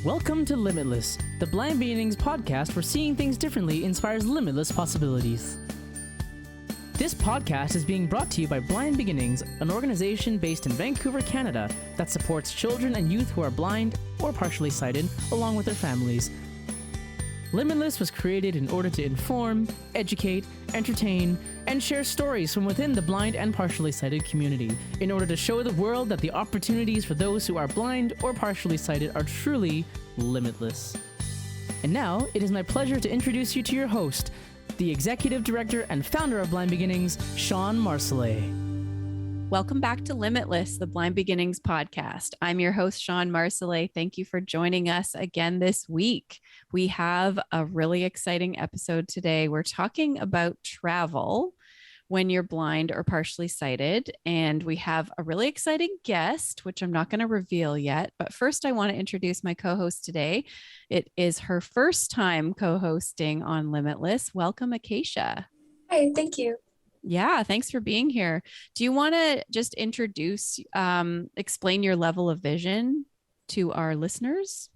Welcome to Limitless, the Blind Beginnings podcast where seeing things differently inspires limitless possibilities. This podcast is being brought to you by Blind Beginnings, an organization based in Vancouver, Canada, that supports children and youth who are blind or partially sighted, along with their families. Limitless was created in order to inform, educate, entertain, and share stories from within the blind and partially sighted community, in order to show the world that the opportunities for those who are blind or partially sighted are truly limitless. And now, it is my pleasure to introduce you to your host, the Executive Director and founder of Blind Beginnings, Shawn Marcellet. Welcome back to Limitless, the Blind Beginnings podcast. I'm your host, Shawn Marcellet. Thank you for joining us again this week. We have a really exciting episode today. We're talking about travel when you're blind or partially sighted, and we have a really exciting guest, which I'm not going to reveal yet. But first, I want to introduce my co-host today. It is her first time co-hosting on Limitless. Welcome, Acacia. Hi, thank you. Yeah, thanks for being here. Do you want to just introduce, explain your level of vision to our listeners?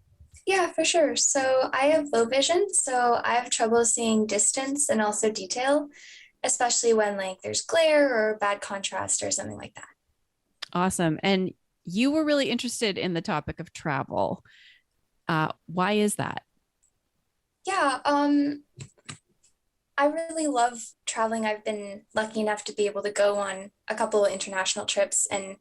Yeah, for sure. So I have low vision, so I have trouble seeing distance and also detail, especially when there's glare or bad contrast or something like that. Awesome. And you were really interested in the topic of travel. Why is that? Yeah, I really love traveling. I've been lucky enough to be able to go on a couple of international trips, and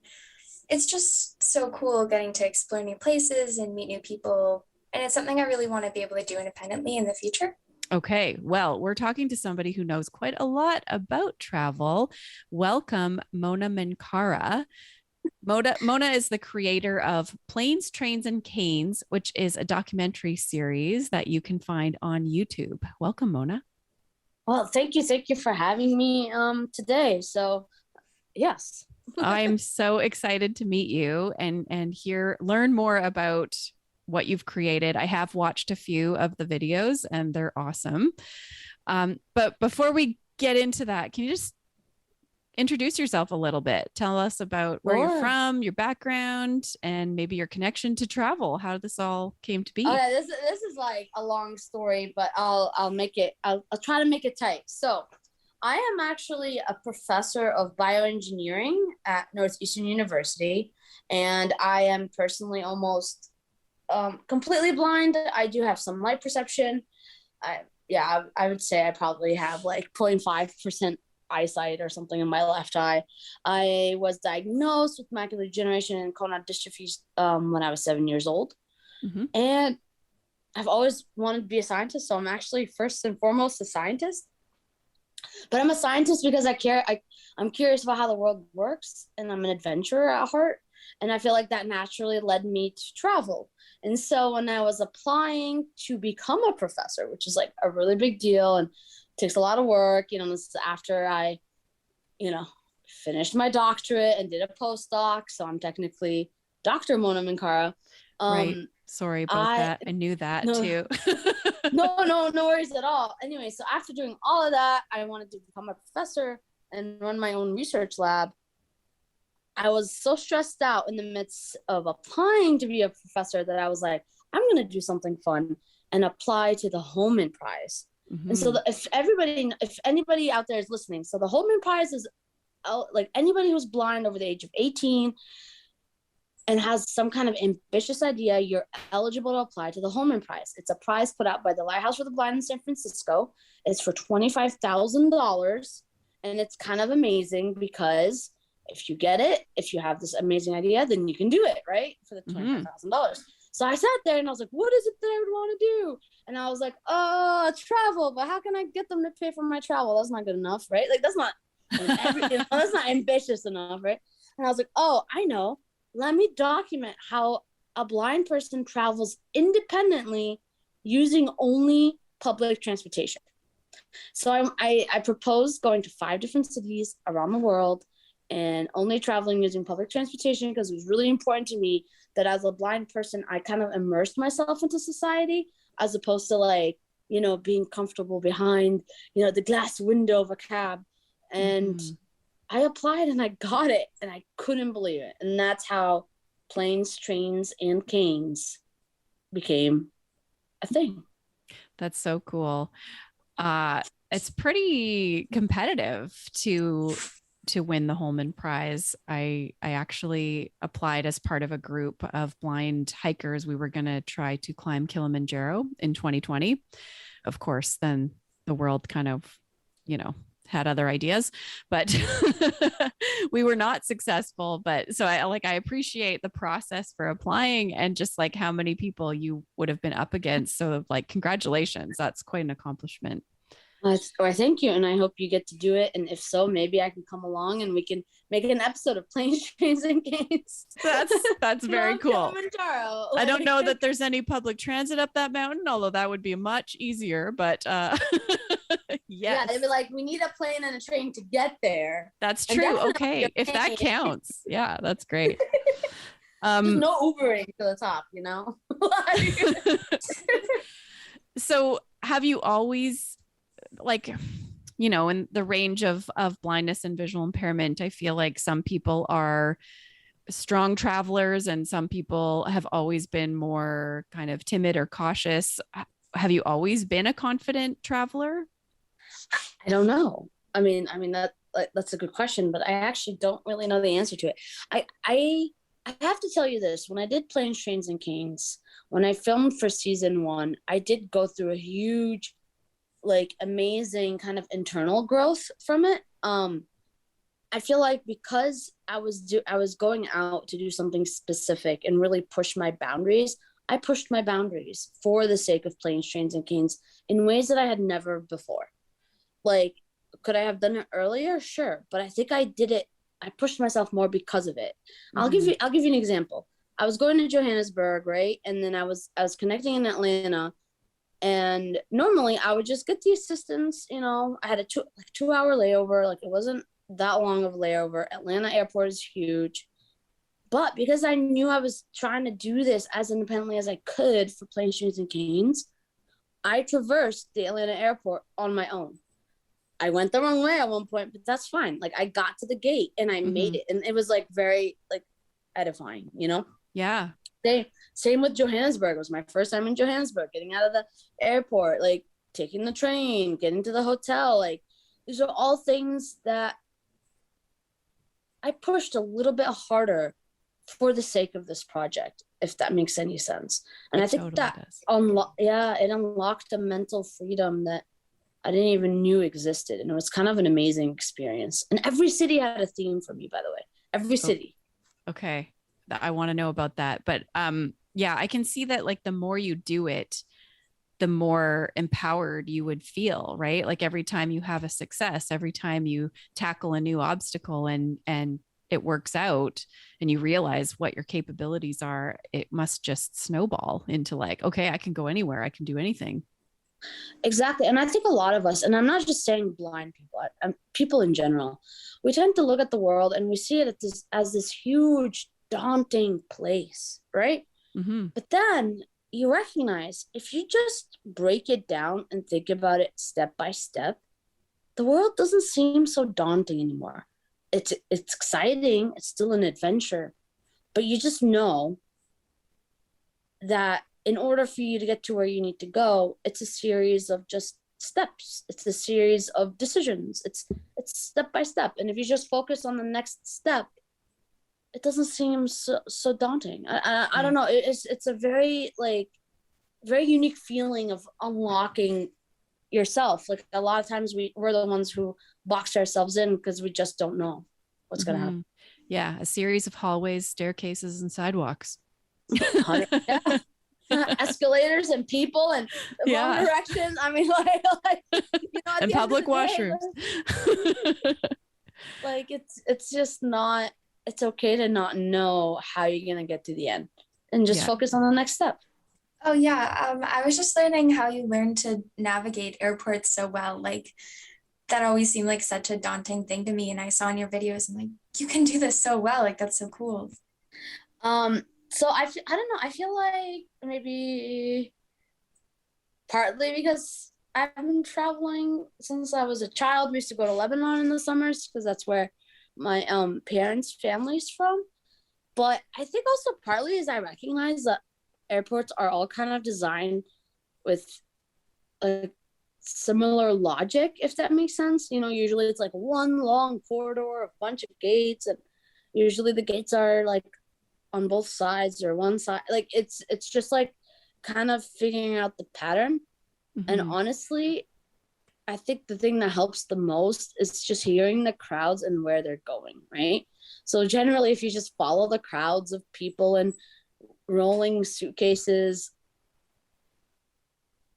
it's just so cool getting to explore new places and meet new people. And it's something I really want to be able to do independently in the future. Okay, well, we're talking to somebody who knows quite a lot about travel. Welcome, Mona Minkara. Mona is the creator of Planes, Trains, and Canes, which is a documentary series that you can find on YouTube. Welcome, Mona. Well, thank you for having me today. So, yes. I'm so excited to meet you and learn more about what you've created. I have watched a few of the videos and they're awesome. But before we get into that, can you just introduce yourself a little bit? Tell us about where you're from, your background, and maybe your connection to travel, how this all came to be. Okay, this is like a long story, but I'll try to make it tight. So I am actually a professor of bioengineering at Northeastern University, and I am personally almost completely blind. I do have some light perception. I would say I probably have like 0.5% eyesight or something in my left eye. I was diagnosed with macular degeneration and corneal dystrophy when I was 7 years old. Mm-hmm. And I've always wanted to be a scientist. So I'm actually first and foremost a scientist. But I'm a scientist because I'm curious about how the world works, and I'm an adventurer at heart. And I feel like that naturally led me to travel. And so when I was applying to become a professor, which is like a really big deal and takes a lot of work, this is after I, finished my doctorate and did a postdoc. So I'm technically Dr. Mona Minkara. Right. Sorry about that. I knew that too. No worries at all. Anyway, so after doing all of that, I wanted to become a professor and run my own research lab. I was so stressed out in the midst of applying to be a professor that I was like, I'm going to do something fun and apply to the Holman Prize. Mm-hmm. And so if anybody out there is listening, so the Holman Prize is like anybody who's blind over the age of 18 and has some kind of ambitious idea, you're eligible to apply to the Holman Prize. It's a prize put out by the Lighthouse for the Blind in San Francisco. It's for $25,000. And it's kind of amazing because if you get it, if you have this amazing idea, then you can do it, right? For the $25,000. Mm-hmm. So I sat there and I was like, what is it that I would want to do? And I was like, travel, but how can I get them to pay for my travel? That's not good enough, right? Like that's not ambitious enough, right? And I was like, I know. Let me document how a blind person travels independently using only public transportation. So I proposed going to 5 different cities around the world and only traveling using public transportation because it was really important to me that as a blind person, I kind of immersed myself into society as opposed to being comfortable behind, the glass window of a cab. And I applied and I got it and I couldn't believe it. And that's how Planes, Trains, and Canes became a thing. That's so cool. It's pretty competitive to win the Holman Prize. I actually applied as part of a group of blind hikers. We were going to try to climb Kilimanjaro in 2020. Of course, then the world kind of, had other ideas, but we were not successful. But so I appreciate the process for applying and just like how many people you would have been up against. So like, congratulations. That's quite an accomplishment. Well, thank you. And I hope you get to do it. And if so, maybe I can come along and we can make an episode of Planes, Trains, and Games. That's very cool. I don't know that Like, there's any public transit up that mountain, although that would be much easier, but yes. Yeah, they'd be like, we need a plane and a train to get there. That's And true. that's not Okay. your If that thing. counts. Yeah, that's great. Just no Ubering to the top, So have you always in the range of blindness and visual impairment, I feel like some people are strong travelers and some people have always been more kind of timid or cautious. Have you always been a confident traveler? I don't know. I mean that's a good question, but I actually don't really know the answer to it. I have to tell you this. When I did Planes, Trains, and Canes, when I filmed for season 1, I did go through a huge, like, amazing kind of internal growth from it. I feel like because I was going out to do something specific and really push my boundaries, I pushed my boundaries for the sake of Planes, Trains, and Canes in ways that I had never before. Like, could I have done it earlier? Sure. But I think I did it. I pushed myself more because of it. Mm-hmm. I'll give you an example. I was going to Johannesburg, right? And then I was connecting in Atlanta. And normally I would just get the assistance, I had a 2-hour layover. Like, it wasn't that long of a layover. Atlanta airport is huge. But because I knew I was trying to do this as independently as I could for Planes, Trains, and Canes, I traversed the Atlanta airport on my own. I went the wrong way at one point, but that's fine. Like, I got to the gate and I made it. And it was like very like edifying, Yeah. Same with Johannesburg. It was my first time in Johannesburg, getting out of the airport, like taking the train, getting to the hotel. Like, these are all things that I pushed a little bit harder for the sake of this project, if that makes any sense. And I think totally that does. it unlocked a mental freedom that I didn't even knew existed. And it was kind of an amazing experience. And every city had a theme for me, by the way. Every city. Okay. I want to know about that. But yeah, I can see that like the more you do it, the more empowered you would feel, right? Like every time you have a success, every time you tackle a new obstacle and it works out and you realize what your capabilities are, it must just snowball into like, okay, I can go anywhere. I can do anything. Exactly. And I think a lot of us, and I'm not just saying blind people, people in general, we tend to look at the world and we see it as this huge, daunting place, right? Mm-hmm. But then you recognize if you just break it down and think about it step by step, the world doesn't seem so daunting anymore. It's exciting. It's still an adventure, but you just know that in order for you to get to where you need to go, it's a series of just steps. It's a series of decisions. It's step by step. And if you just focus on the next step, it doesn't seem so daunting. I don't know. It's a very unique feeling of unlocking yourself. Like, a lot of times we're the ones who box ourselves in because we just don't know what's going to happen. Yeah. A series of hallways, staircases, and sidewalks. Yeah. Escalators and people and wrong directions. I mean, and public washrooms. Like, it's just not. It's okay to not know how you're gonna get to the end, and just focus on the next step. Oh yeah, I was just learning how you learn to navigate airports so well. Like, that always seemed like such a daunting thing to me, and I saw in your videos, I'm like, you can do this so well. Like, that's so cool. So I don't know. I feel like maybe partly because I've been traveling since I was a child. We used to go to Lebanon in the summers because that's where my parents' family's from. But I think also partly is I recognize that airports are all kind of designed with a similar logic, if that makes sense. Usually it's like one long corridor, a bunch of gates, and usually the gates are like on both sides or one side. Like it's just like kind of figuring out the pattern. And honestly, I think the thing that helps the most is just hearing the crowds and where they're going, right? So generally, if you just follow the crowds of people and rolling suitcases,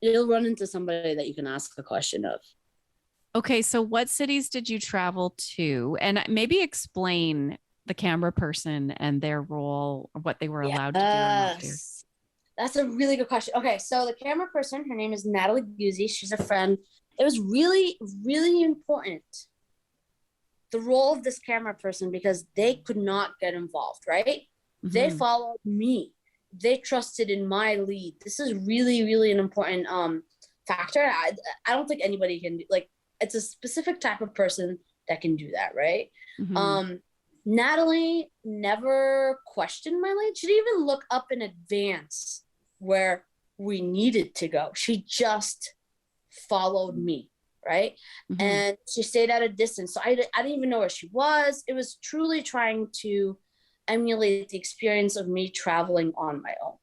you'll run into somebody that you can ask a question of. Okay, so what cities did you travel to? And maybe explain the camera person and their role, or what they were allowed to do or not do. That's a really good question. Okay, so the camera person, her name is Natalie Guzzi. She's a friend. It was really, really important, the role of this camera person, because they could not get involved, right? They followed me. They trusted in my lead. This is really, really an important factor. I don't think anybody can do, like, it's a specific type of person that can do that, right? Natalie never questioned my lead. She didn't even look up in advance where we needed to go. She just followed me, right? And she stayed at a distance. So I didn't even know where she was. It was truly trying to emulate the experience of me traveling on my own.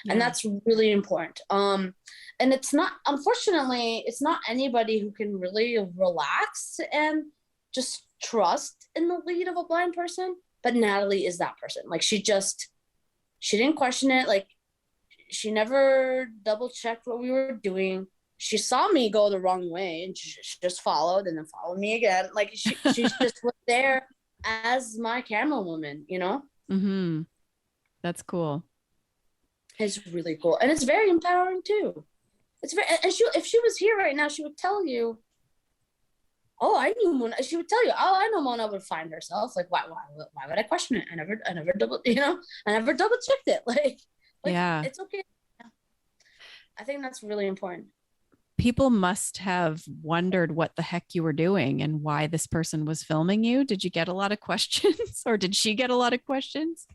And that's really important. And it's not, unfortunately, it's not anybody who can really relax and just trust in the lead of a blind person, but Natalie is that person. Like she didn't question it. Like she never double checked what we were doing. She saw me go the wrong way and she just followed and then followed me again. Like she just was there as my camera woman, That's cool. It's really cool. And it's very empowering too. It's very, and if she was here right now, she would tell you, I knew Mona. She would tell you, I know Mona would find herself. Like, why would I question it? I never double checked it. Like yeah, it's okay. I think that's really important. People must have wondered what the heck you were doing and why this person was filming you. Did you get a lot of questions, or did she get a lot of questions?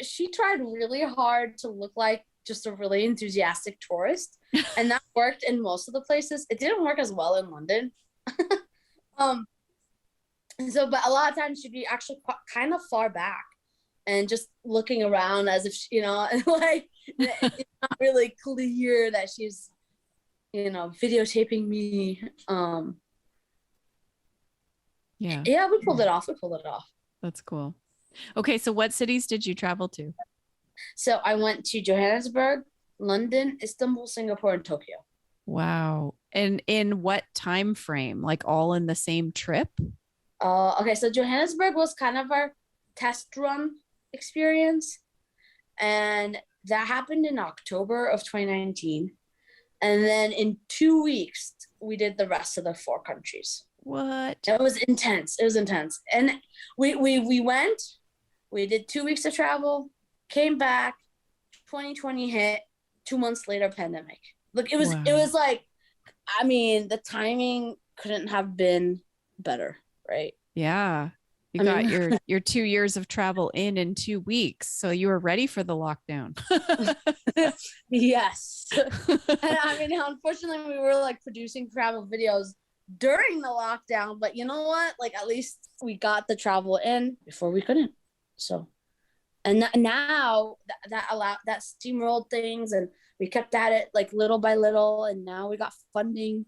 She tried really hard to look like just a really enthusiastic tourist, and that worked in most of the places. It didn't work as well in London. But a lot of times she'd be actually kind of far back and just looking around as if like it's not really clear that she's videotaping me. Yeah, we pulled it off. That's cool. Okay, so what cities did you travel to? So I went to Johannesburg, London, Istanbul, Singapore, and Tokyo. Wow. And in what time frame? Like all in the same trip? Okay, so Johannesburg was kind of our test run experience, and that happened in October of 2019. And then in 2 weeks, we did the rest of the 4 countries. What? It was intense. And we went, we did 2 weeks of travel, came back, 2020 hit, 2 months later, pandemic. Look, it was like, I mean, the timing couldn't have been better, right? Yeah. You got your 2 years of travel in 2 weeks. So you were ready for the lockdown. Yes. And I mean, unfortunately, we were like producing travel videos during the lockdown, but you know what? Like, at least we got the travel in before we couldn't. So, and now that steamrolled things, and we kept at it like little by little. And now we got funding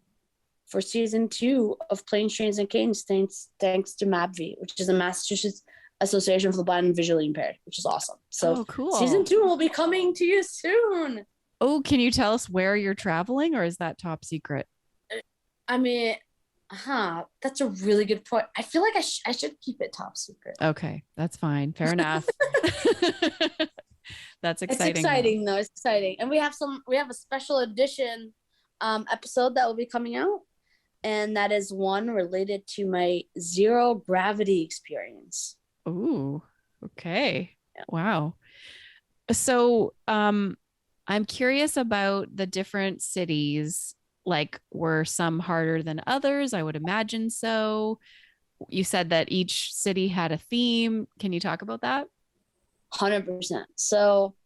for season 2 of Planes, Trains, and Canes, thanks to MABV, which is the Massachusetts Association for the Blind and Visually Impaired, which is awesome. So cool. Season 2 will be coming to you soon. Oh, can you tell us where you're traveling, or is that top secret? I mean, that's a really good point. I feel like I should keep it top secret. Okay, that's fine. Fair enough. That's exciting. It's exciting though. It's exciting. And we have a special edition episode that will be coming out. And that is one related to my zero gravity experience. Ooh, okay. Yeah. Wow. So I'm curious about the different cities. Like, were some harder than others? I would imagine so. You said that each city had a theme. Can you talk about that? 100%. So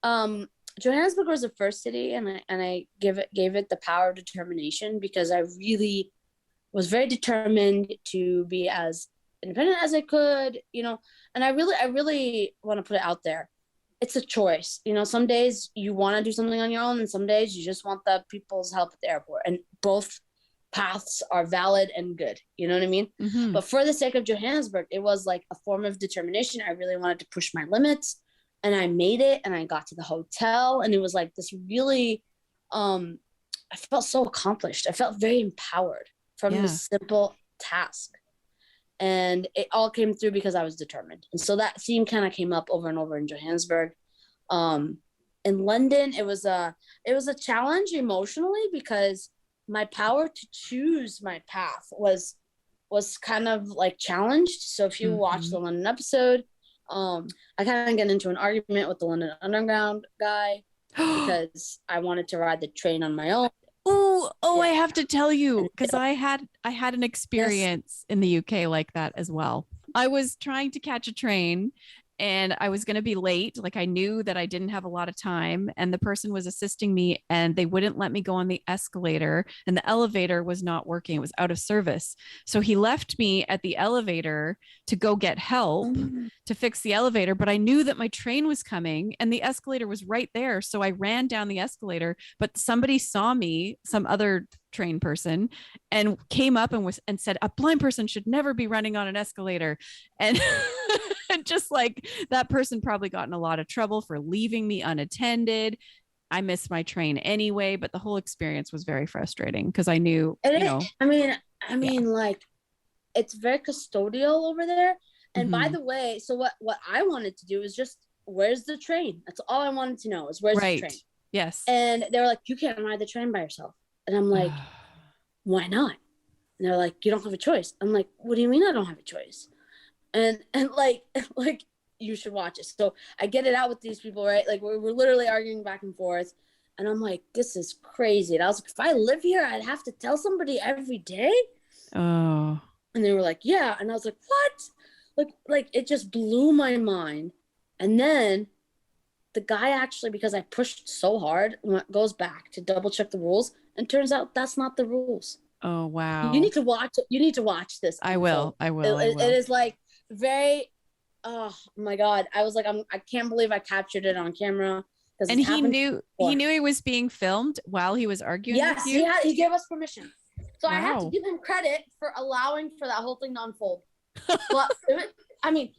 Johannesburg was the first city, and I gave it the power of determination, because I really was very determined to be as independent as I could, and I really want to put it out there. It's a choice. Some days you want to do something on your own, and some days you just want the people's help at the airport, and both paths are valid and good. You know what I mean? Mm-hmm. But for the sake of Johannesburg, it was like a form of determination. I really wanted to push my limits, and I made it, and I got to the hotel, and it was like this really, I felt so accomplished. I felt very empowered from this simple task. And it all came through because I was determined. And so that theme kind of came up over and over in Johannesburg. In London, it was a challenge emotionally, because my power to choose my path was kind of like challenged. So if you watch the London episode, I kind of get into an argument with the London Underground guy because I wanted to ride the train on my own. Oh, I have to tell you, because I had an experience in the UK like that as well. I was trying to catch a train, and I was going to be late. Like, I knew that I didn't have a lot of time, and the person was assisting me, and they wouldn't let me go on the escalator, and the elevator was not working. It was out of service. So he left me at the elevator to go get help to fix the elevator, but I knew that my train was coming and the escalator was right there. So I ran down the escalator, but somebody saw me, some other train person, and came up and said, a blind person should never be running on an escalator. And just like, that person probably got in a lot of trouble for leaving me unattended. I missed my train anyway, but the whole experience was very frustrating because I knew, I mean, like, it's very custodial over there. And by the way, so what I wanted to do is just, where's the train? That's all I wanted to know, is where's the train? Yes. And they were like, you can't ride the train by yourself. And I'm like, why not? And they're like, you don't have a choice. I'm like, what do you mean I don't have a choice? And like you should watch it. So I get it out with these people, right? Like, we're literally arguing back and forth. And I'm like, this is crazy. And I was like, if I live here, I'd have to tell somebody every day. Oh. And they were like, yeah. And I was like, what? Like it just blew my mind. And then the guy actually, because I pushed so hard, goes back to double check the rules, and turns out that's not the rules. Oh, wow. You need to watch it. You need to watch this. I will. It is like very, oh my God. I was like, I can't believe I captured it on camera. And he knew he was being filmed while he was arguing with you? Yes, he gave us permission. So I have to give him credit for allowing for that whole thing to unfold. But I mean,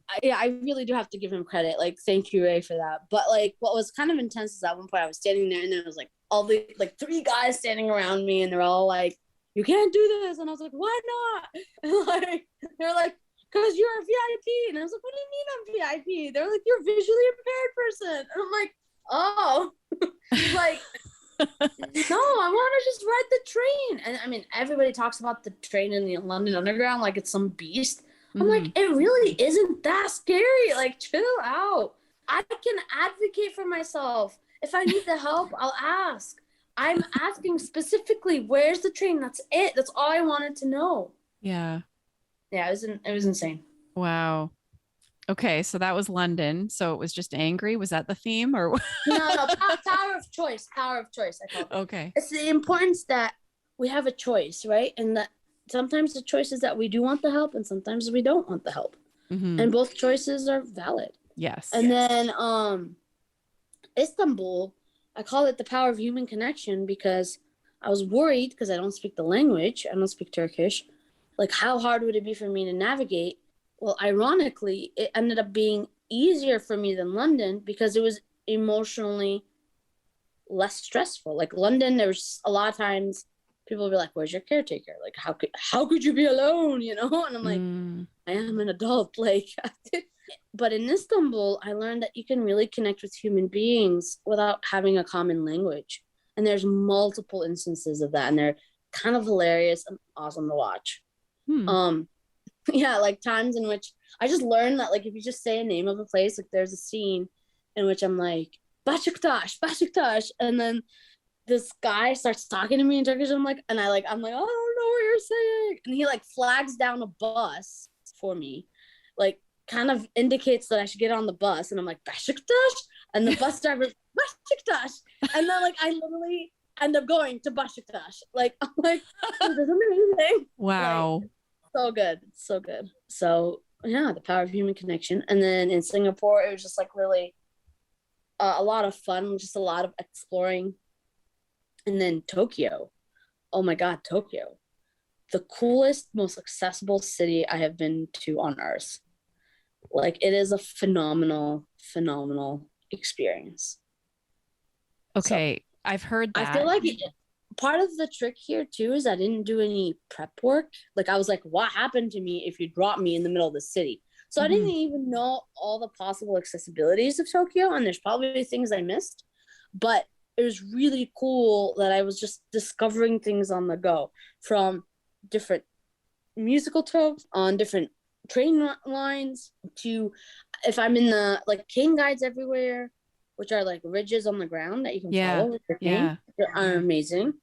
I really do have to give him credit. Like, thank you, Ray, for that. But like, what was kind of intense is at one point I was standing there, and there was like all the like 3 guys standing around me, and they're all like, "You can't do this," and I was like, "Why not?" And like, they're like, "Because you're a VIP," and I was like, "What do you mean I'm VIP?" They're like, "You're a visually impaired person," and I'm like, "Oh," like. No, I want to just ride the train. And I mean, everybody talks about the train in the London Underground like it's some beast. I'm like, it really isn't that scary. Like, chill out. I can advocate for myself. If I need the help, I'll ask. I'm asking specifically, where's the train? That's it. That's all I wanted to know. Yeah. Yeah, it was insane. Wow. Okay, so that was London. So it was just angry. Was that the theme, or no? Power of choice. Power of choice. I call it. Okay. It's the importance that we have a choice, right? And that sometimes the choice is that we do want the help, and sometimes we don't want the help, and both choices are valid. Yes. And then Istanbul, I call it the power of human connection, because I was worried, because I don't speak the language. I don't speak Turkish. Like, how hard would it be for me to navigate? Well, ironically, it ended up being easier for me than London, because it was emotionally less stressful. Like, London, there was a lot of times people would be like, "Where's your caretaker? Like, how could you be alone?" You know? And I'm like, I am an adult. Like, but in Istanbul, I learned that you can really connect with human beings without having a common language. And there's multiple instances of that, and they're kind of hilarious and awesome to watch. Yeah, like times in which I just learned that, like, if you just say a name of a place, like there's a scene in which I'm like, Beşiktaş, and then this guy starts talking to me in Turkish. I'm like, I'm like, I don't know what you're saying. And he like flags down a bus for me. Like, kind of indicates that I should get on the bus, and I'm like, Besiktas, and the bus driver, Besiktas, and then like I literally end up going to Besiktas. Like I'm like, this is amazing. Wow. Like, so good, so good. So yeah, the power of human connection. And then in Singapore, it was just like really a lot of fun, just a lot of exploring. And then Tokyo, oh my God, Tokyo, the coolest, most accessible city I have been to on earth. Like it is a phenomenal experience. Okay, so, I've heard that. I feel like part of the trick here too is I didn't do any prep work. Like I was like, what happened to me if you dropped me in the middle of the city? So I didn't even know all the possible accessibilities of Tokyo, and there's probably things I missed, but it was really cool that I was just discovering things on the go, from different musical tropes on different train lines to if I'm in the like cane guides everywhere, which are like ridges on the ground that you can follow with your cane. They are amazing.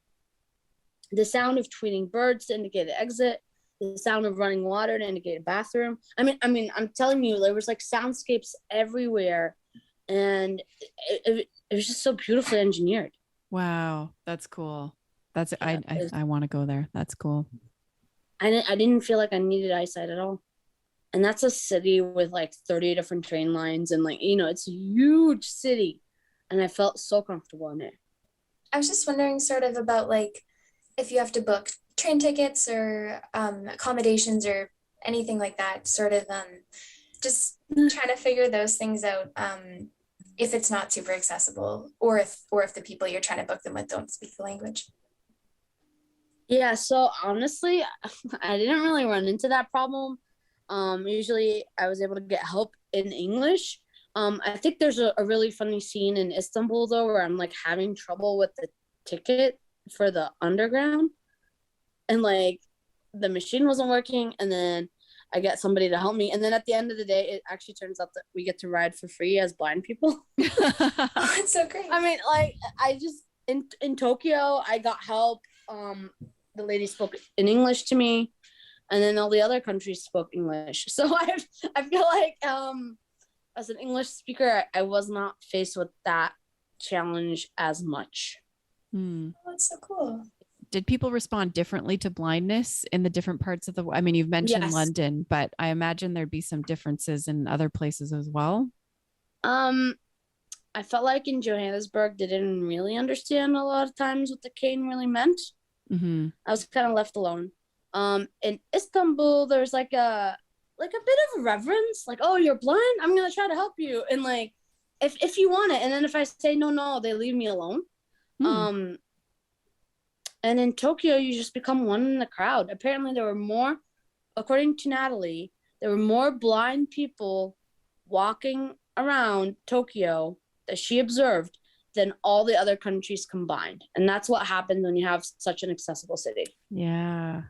The sound of tweeting birds to indicate the exit, the sound of running water to indicate a bathroom. I mean, I'm telling you, there was like soundscapes everywhere, and it was just so beautifully engineered. Wow, that's cool. That's I want to go there. That's cool. I didn't feel like I needed eyesight at all. And that's a city with like 30 different train lines, and like, you know, it's a huge city, and I felt so comfortable in it. I was just wondering sort of about like if you have to book train tickets or accommodations or anything like that, sort of just trying to figure those things out, if it's not super accessible, or if the people you're trying to book them with don't speak the language. Yeah, so honestly, I didn't really run into that problem. Usually I was able to get help in English. I think there's a really funny scene in Istanbul though, where I'm like having trouble with the ticket for the underground, and like the machine wasn't working, and then I get somebody to help me, and then at the end of the day it actually turns out that we get to ride for free as blind people. Oh, it's so great. I mean, like I just in Tokyo I got help. The lady spoke in English to me, and then all the other countries spoke English. So I feel like as an English speaker, I was not faced with that challenge as much. Oh, that's so cool. Did people respond differently to blindness in the different parts of the world? I mean, you've mentioned London, but I imagine there'd be some differences in other places as well. I felt like in Johannesburg, they didn't really understand a lot of times what the cane really meant. I was kind of left alone. In Istanbul, there's like a bit of reverence, like, oh, you're blind, I'm gonna try to help you, and like if you want it, and then if I say no, they leave me alone. And in Tokyo, you just become one in the crowd. Apparently there were more, according to Natalie, there were more blind people walking around Tokyo that she observed than all the other countries combined. And that's what happens when you have such an accessible city. Yeah.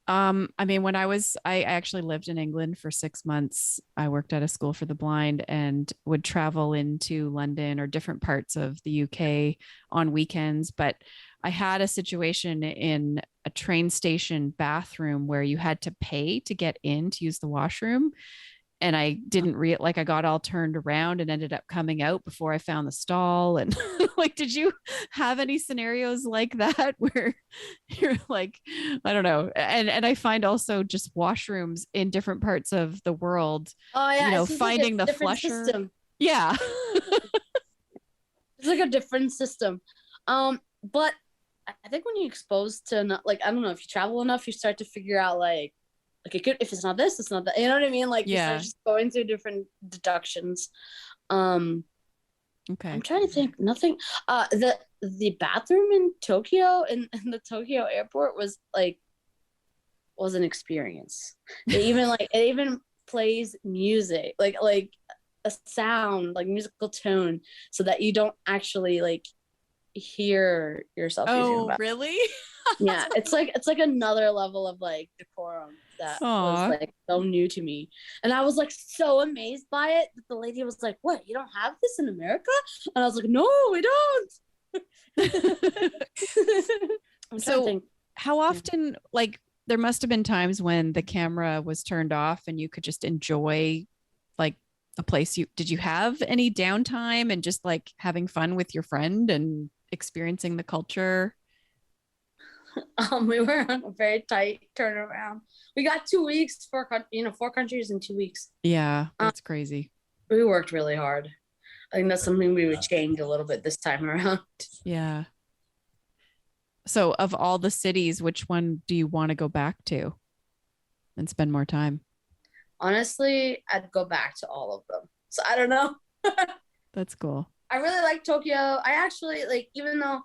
I mean, when I actually lived in England for 6 months. I worked at a school for the blind and would travel into London or different parts of the UK on weekends. But I had a situation in a train station bathroom where you had to pay to get in to use the washroom. And I didn't I got all turned around and ended up coming out before I found the stall. And like, did you have any scenarios like that where you're like, I don't know. And I find also just washrooms in different parts of the world, finding the flusher. System. Yeah. It's like a different system. But I think when you expose to, I don't know, if you travel enough, you start to figure out like if it's not this, it's not that. You know what I mean? Like, you start just going through different deductions. Okay. I'm trying to think. Nothing. The bathroom in Tokyo in the Tokyo airport was an experience. It even plays music, like a sound, like musical tone, so that you don't actually hear yourself. Oh, really? Yeah, it's like another level of decorum that was so new to me, and I was so amazed by it that the lady was like, "What? You don't have this in America?" And I was like, "No, we don't." So, how often, there must have been times when the camera was turned off and you could just enjoy like the place. Did you have any downtime and just like having fun with your friend and experiencing the culture? We were on a very tight turnaround. We got 2 weeks for 4 countries in 2 weeks. Yeah, that's crazy. We worked really hard. I think that's something we would change a little bit this time around. Yeah. So of all the cities, which one do you want to go back to and spend more time? Honestly, I'd go back to all of them. So I don't know. That's cool. I really like Tokyo. I actually like, even though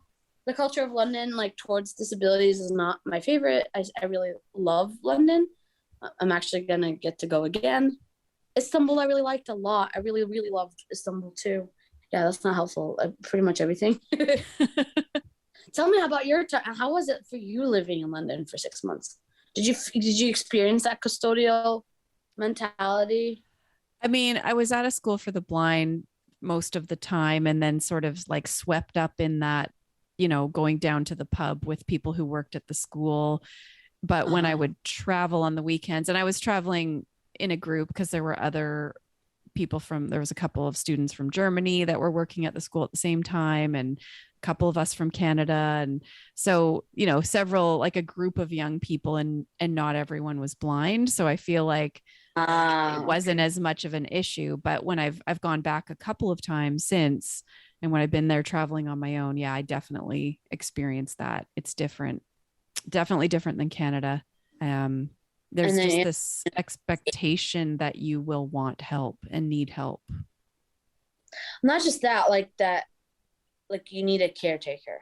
the culture of London, like towards disabilities, is not my favorite, I really love London. I'm actually going to get to go again. Istanbul, I really liked a lot. I really, really loved Istanbul too. Yeah, that's not helpful. Pretty much everything. Tell me about your time. How was it for you living in London for 6 months? Did you experience that custodial mentality? I mean, I was at a school for the blind most of the time, and then sort of like swept up in that, going down to the pub with people who worked at the school. But when I would travel on the weekends, and I was traveling in a group because there were other people there was a couple of students from Germany that were working at the school at the same time, and a couple of us from Canada. And so, several, like a group of young people, and not everyone was blind. So I feel like it wasn't as much of an issue. But when I've gone back a couple of times since, and when I've been there traveling on my own, yeah, I definitely experienced that. It's different, definitely different than Canada. There's just this expectation that you will want help and need help. Not just that, like you need a caretaker.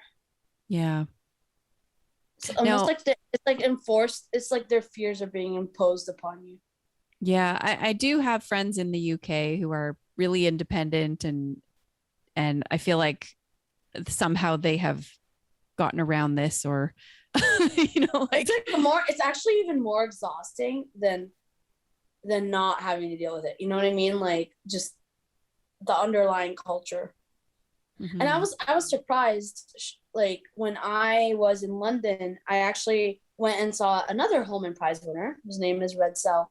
Yeah. It's almost like it's like enforced. It's like their fears are being imposed upon you. Yeah. I do have friends in the UK who are really independent, and I feel like somehow they have gotten around this, or it's actually even more exhausting than not having to deal with it. You know what I mean? Like just the underlying culture. Mm-hmm. And I was surprised, like when I was in London, I actually went and saw another Holman Prize winner. His name is Red Cell.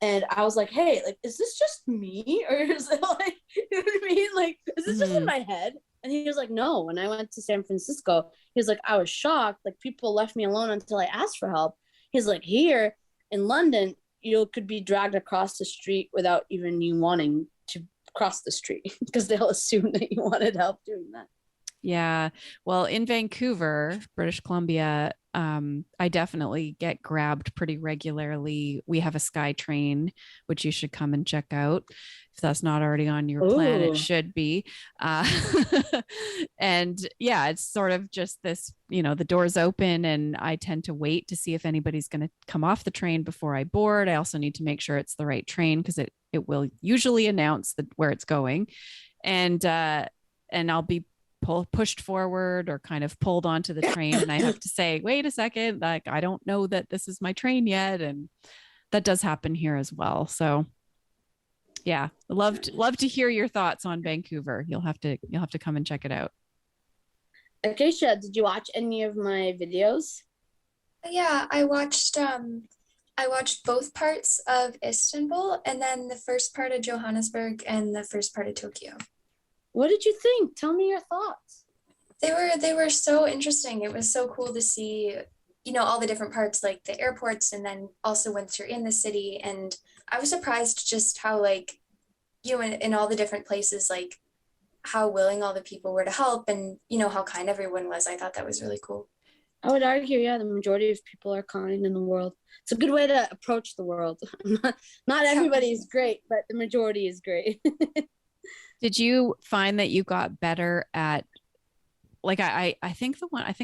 And I was like, hey, like, is this just me? Or is it like, you know what I mean? Like, is this just in my head? And he was like, no. When I went to San Francisco, he was like, I was shocked. Like, people left me alone until I asked for help. He's like, here in London, you could be dragged across the street without even you wanting to cross the street, because they'll assume that you wanted help doing that. Yeah. Well, in Vancouver, British Columbia, I definitely get grabbed pretty regularly. We have a Sky Train, which you should come and check out. If that's not already on your plan, it should be. And yeah, it's sort of just this, the doors open, and I tend to wait to see if anybody's going to come off the train before I board. I also need to make sure it's the right train, because it will usually announce where it's going. And I'll be pushed forward or kind of pulled onto the train, and I have to say, wait a second, like, I don't know that this is my train yet. And that does happen here as well. So yeah, love to hear your thoughts on Vancouver. You'll have to come and check it out. Acacia, did you watch any of my videos? Yeah, I watched both parts of Istanbul, and then the first part of Johannesburg and the first part of Tokyo. What did you think? Tell me your thoughts. They were so interesting. It was so cool to see, all the different parts, like the airports, and then also once you're in the city. And I was surprised just how, like, in all the different places, like how willing all the people were to help, and, how kind everyone was. I thought that was really cool. I would argue, yeah, the majority of people are kind in the world. It's a good way to approach the world. Not everybody is great, but the majority is great. Did you find that you got better at, like, I think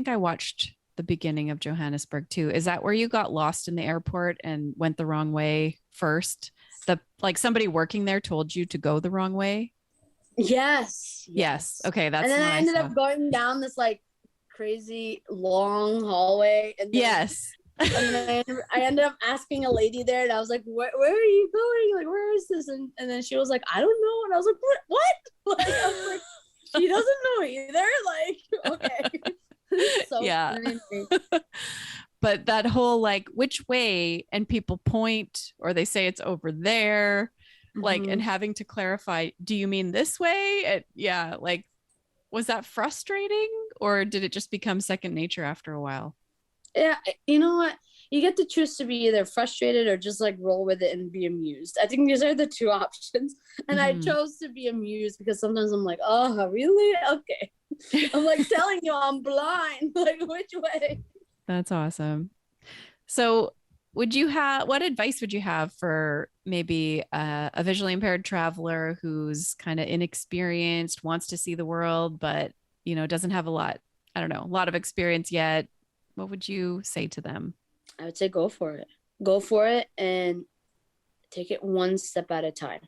I watched the beginning of Johannesburg too. Is that where you got lost in the airport and went the wrong way first? Like somebody working there told you to go the wrong way? Yes. Okay. That's, and then I ended up going down this like crazy long hallway. And then, yes. And then I ended up asking a lady there, and I was like, where are you going? Like, where is this? And then she was like, I don't know. And I was like, what? Like, I was like, she doesn't know either. Like, okay. So yeah. but that whole like which way, and people point or they say it's over there, like, and having to clarify, do you mean this way? Yeah, like, was that frustrating, or did it just become second nature after a while? Yeah, you know what? You get to choose to be either frustrated or just like roll with it and be amused. I think these are the two options. And I chose to be amused because sometimes I'm like, oh, really? Okay. I'm like telling you I'm blind. Like, which way? That's awesome. So what advice would you have for maybe a visually impaired traveler who's kind of inexperienced, wants to see the world, but, doesn't have a lot of experience yet? What would you say to them? I would say go for it. Go for it and take it one step at a time.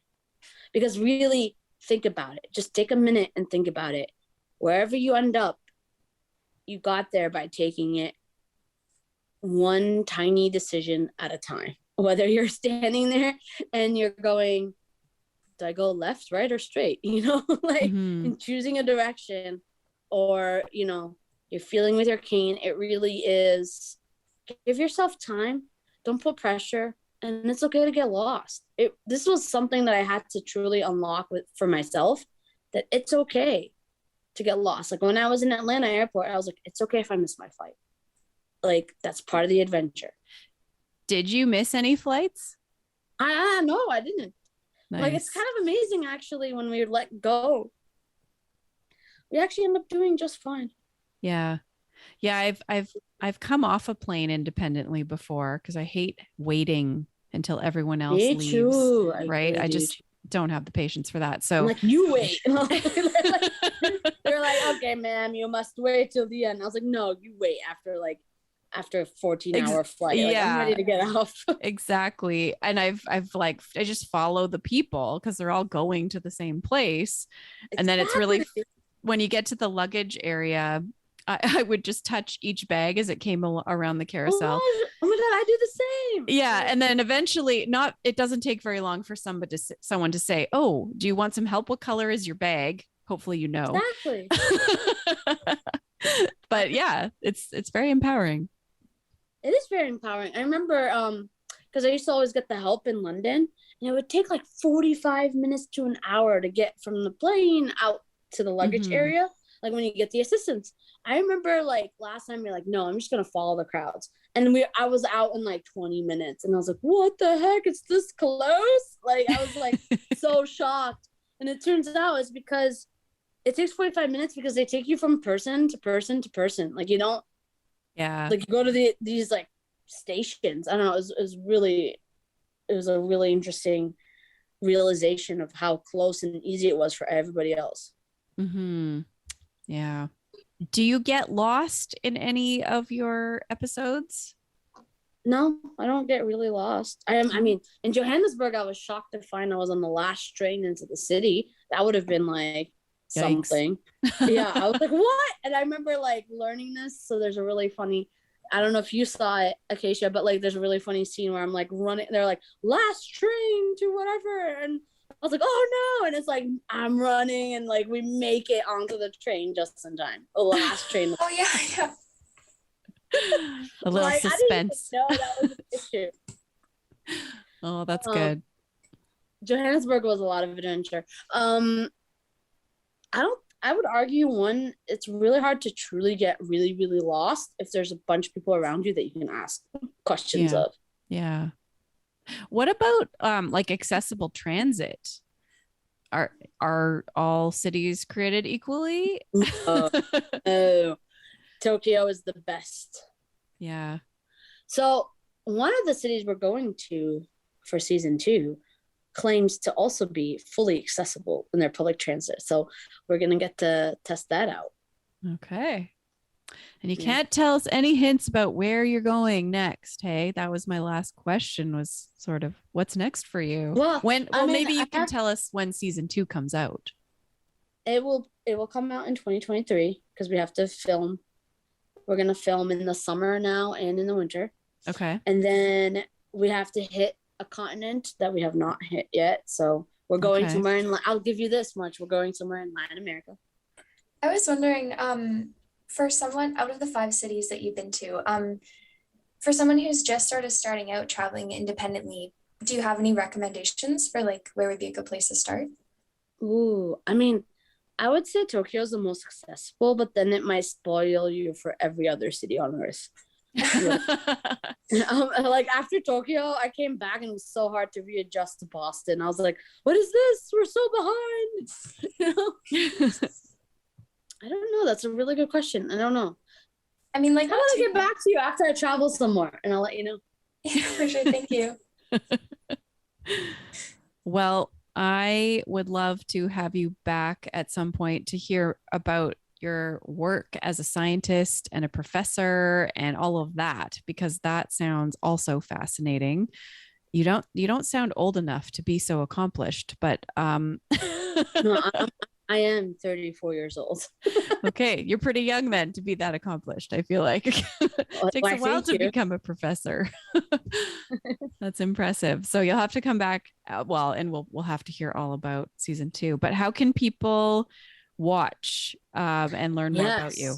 Because really think about it. Just take a minute and think about it. Wherever you end up, you got there by taking it one tiny decision at a time. Whether you're standing there and you're going, do I go left, right, or straight? And choosing a direction, or, you're feeling with your cane. It really is, give yourself time. Don't put pressure, and it's okay to get lost. This was something that I had to truly unlock for myself, that it's okay to get lost. Like when I was in Atlanta airport, I was like, it's okay if I miss my flight. Like, that's part of the adventure. Did you miss any flights? No, I didn't. Nice. Like, it's kind of amazing, actually, when we let go. We actually end up doing just fine. Yeah. Yeah, I've come off a plane independently before because I hate waiting until everyone else leaves. Me too. Right? I just don't have the patience for that. So I'm like, you wait. They're like, okay, ma'am, you must wait till the end. I was like, no, you wait after a 14-hour flight. Like, I'm ready to get off. Exactly. And I just follow the people because they're all going to the same place. Exactly. And then it's really, when you get to the luggage area, I would just touch each bag as it came around the carousel. Oh my God, I do the same. Yeah. And then eventually it doesn't take very long for someone to say, oh, do you want some help? What color is your bag? Hopefully, Exactly. But yeah, it's very empowering. It is very empowering. I remember because I used to always get the help in London, and it would take like 45 minutes to an hour to get from the plane out to the luggage area. Like when you get the assistants. I remember like last time you're like, no, I'm just gonna follow the crowds. And I was out in like 20 minutes, and I was like, what the heck? It's this close? Like, I was like so shocked. And it turns out it's because it takes 45 minutes because they take you from person to person to person. Like, you don't, like, you go to these like stations. I don't know. It was a really interesting realization of how close and easy it was for everybody else. Yeah. Do you get lost in any of your episodes? No, I don't get really lost. I mean, in Johannesburg, I was shocked to find I was on the last train into the city. That would have been like something. Yeah, I was like, what? And I remember like learning this. So there's a really funny, I don't know if you saw it, Acacia, but like there's a really funny scene where I'm like running. They're like, last train to whatever. And I was like, oh no. And it's like, I'm running, and like we make it onto the train just in time. The last train. Oh yeah. A little suspense. No, that was an issue. Oh, that's good. Johannesburg was a lot of adventure. I would argue it's really hard to truly get really, really lost if there's a bunch of people around you that you can ask questions of. Yeah. What about like accessible transit? Are all cities created equally? No. Tokyo is the best. Yeah. So one of the cities we're going to for season 2 claims to also be fully accessible in their public transit. So we're going to get to test that out. Okay. And you can't tell us any hints about where you're going next. Hey, that was my last question, was sort of what's next for you? Well, maybe you can tell us when season 2 comes out. It will come out in 2023 because we have to film. We're going to film in the summer now and in the winter. Okay. And then we have to hit a continent that we have not hit yet. So we're going somewhere I'll give you this much. We're going somewhere in Latin America. I was wondering, for someone out of the 5 cities that you've been to, For someone who's just sort of starting out traveling independently, do you have any recommendations for like where would be a good place to start? Ooh, I mean, I would say Tokyo is the most accessible, but then it might spoil you for every other city on earth. Like after Tokyo, I came back and it was so hard to readjust to Boston. I was like, what is this? We're so behind. I don't know. That's a really good question. I don't know. I mean, like, how about I get back to you after I travel somewhere and I'll let you know. Yeah, for sure. Thank you. Well, I would love to have you back at some point to hear about your work as a scientist and a professor and all of that, because that sounds also fascinating. You don't sound old enough to be so accomplished, but No, I am 34 years old. Okay, you're pretty young then to be that accomplished. I feel like it takes a while to become a professor. That's impressive. So you'll have to come back. And we'll have to hear all about season 2. But how can people watch and learn more about you?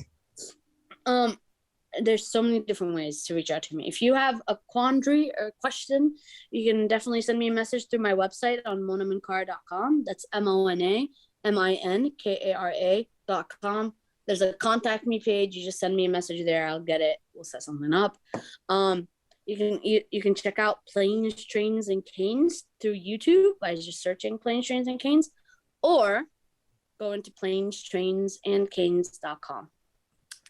There's so many different ways to reach out to me. If you have a quandary or question, you can definitely send me a message through my website on monaminkara.com. That's MONAMINKARA.com. There's a contact me page. You just send me a message there. I'll get it. We'll set something up. You can check out Planes, Trains, and Canes through YouTube by just searching Planes, Trains, and Canes, or go into planestrains.canes.com.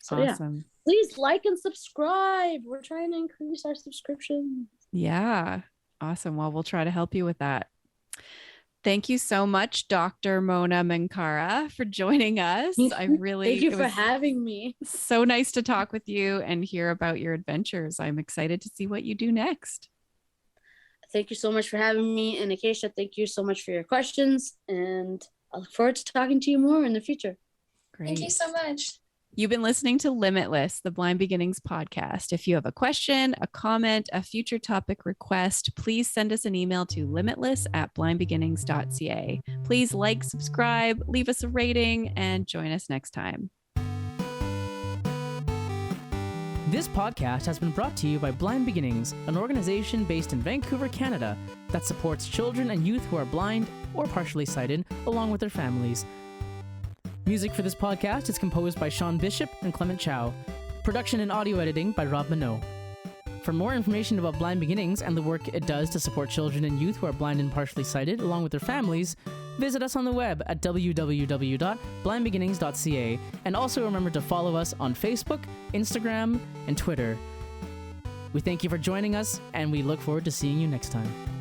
So awesome. Yeah, please like and subscribe. We're trying to increase our subscription. Yeah, awesome. Well, we'll try to help you with that. Thank you so much, Dr. Mona Minkara, for joining us. Thank you for having me. So nice to talk with you and hear about your adventures. I'm excited to see what you do next. Thank you so much for having me. And Acacia, thank you so much for your questions. And I look forward to talking to you more in the future. Great. Thank you so much. You've been listening to Limitless, the Blind Beginnings podcast. If you have a question, a comment, a future topic request, please send us an email to limitless@blindbeginnings.ca. Please like, subscribe, leave us a rating, and join us next time. This podcast has been brought to you by Blind Beginnings, an organization based in Vancouver, Canada, that supports children and youth who are blind or partially sighted, along with their families. Music for this podcast is composed by Shawn Bishop and Clement Chow. Production and audio editing by Rob Minot. For more information about Blind Beginnings and the work it does to support children and youth who are blind and partially sighted, along with their families, visit us on the web at www.blindbeginnings.ca, and also remember to follow us on Facebook, Instagram, and Twitter. We thank you for joining us, and we look forward to seeing you next time.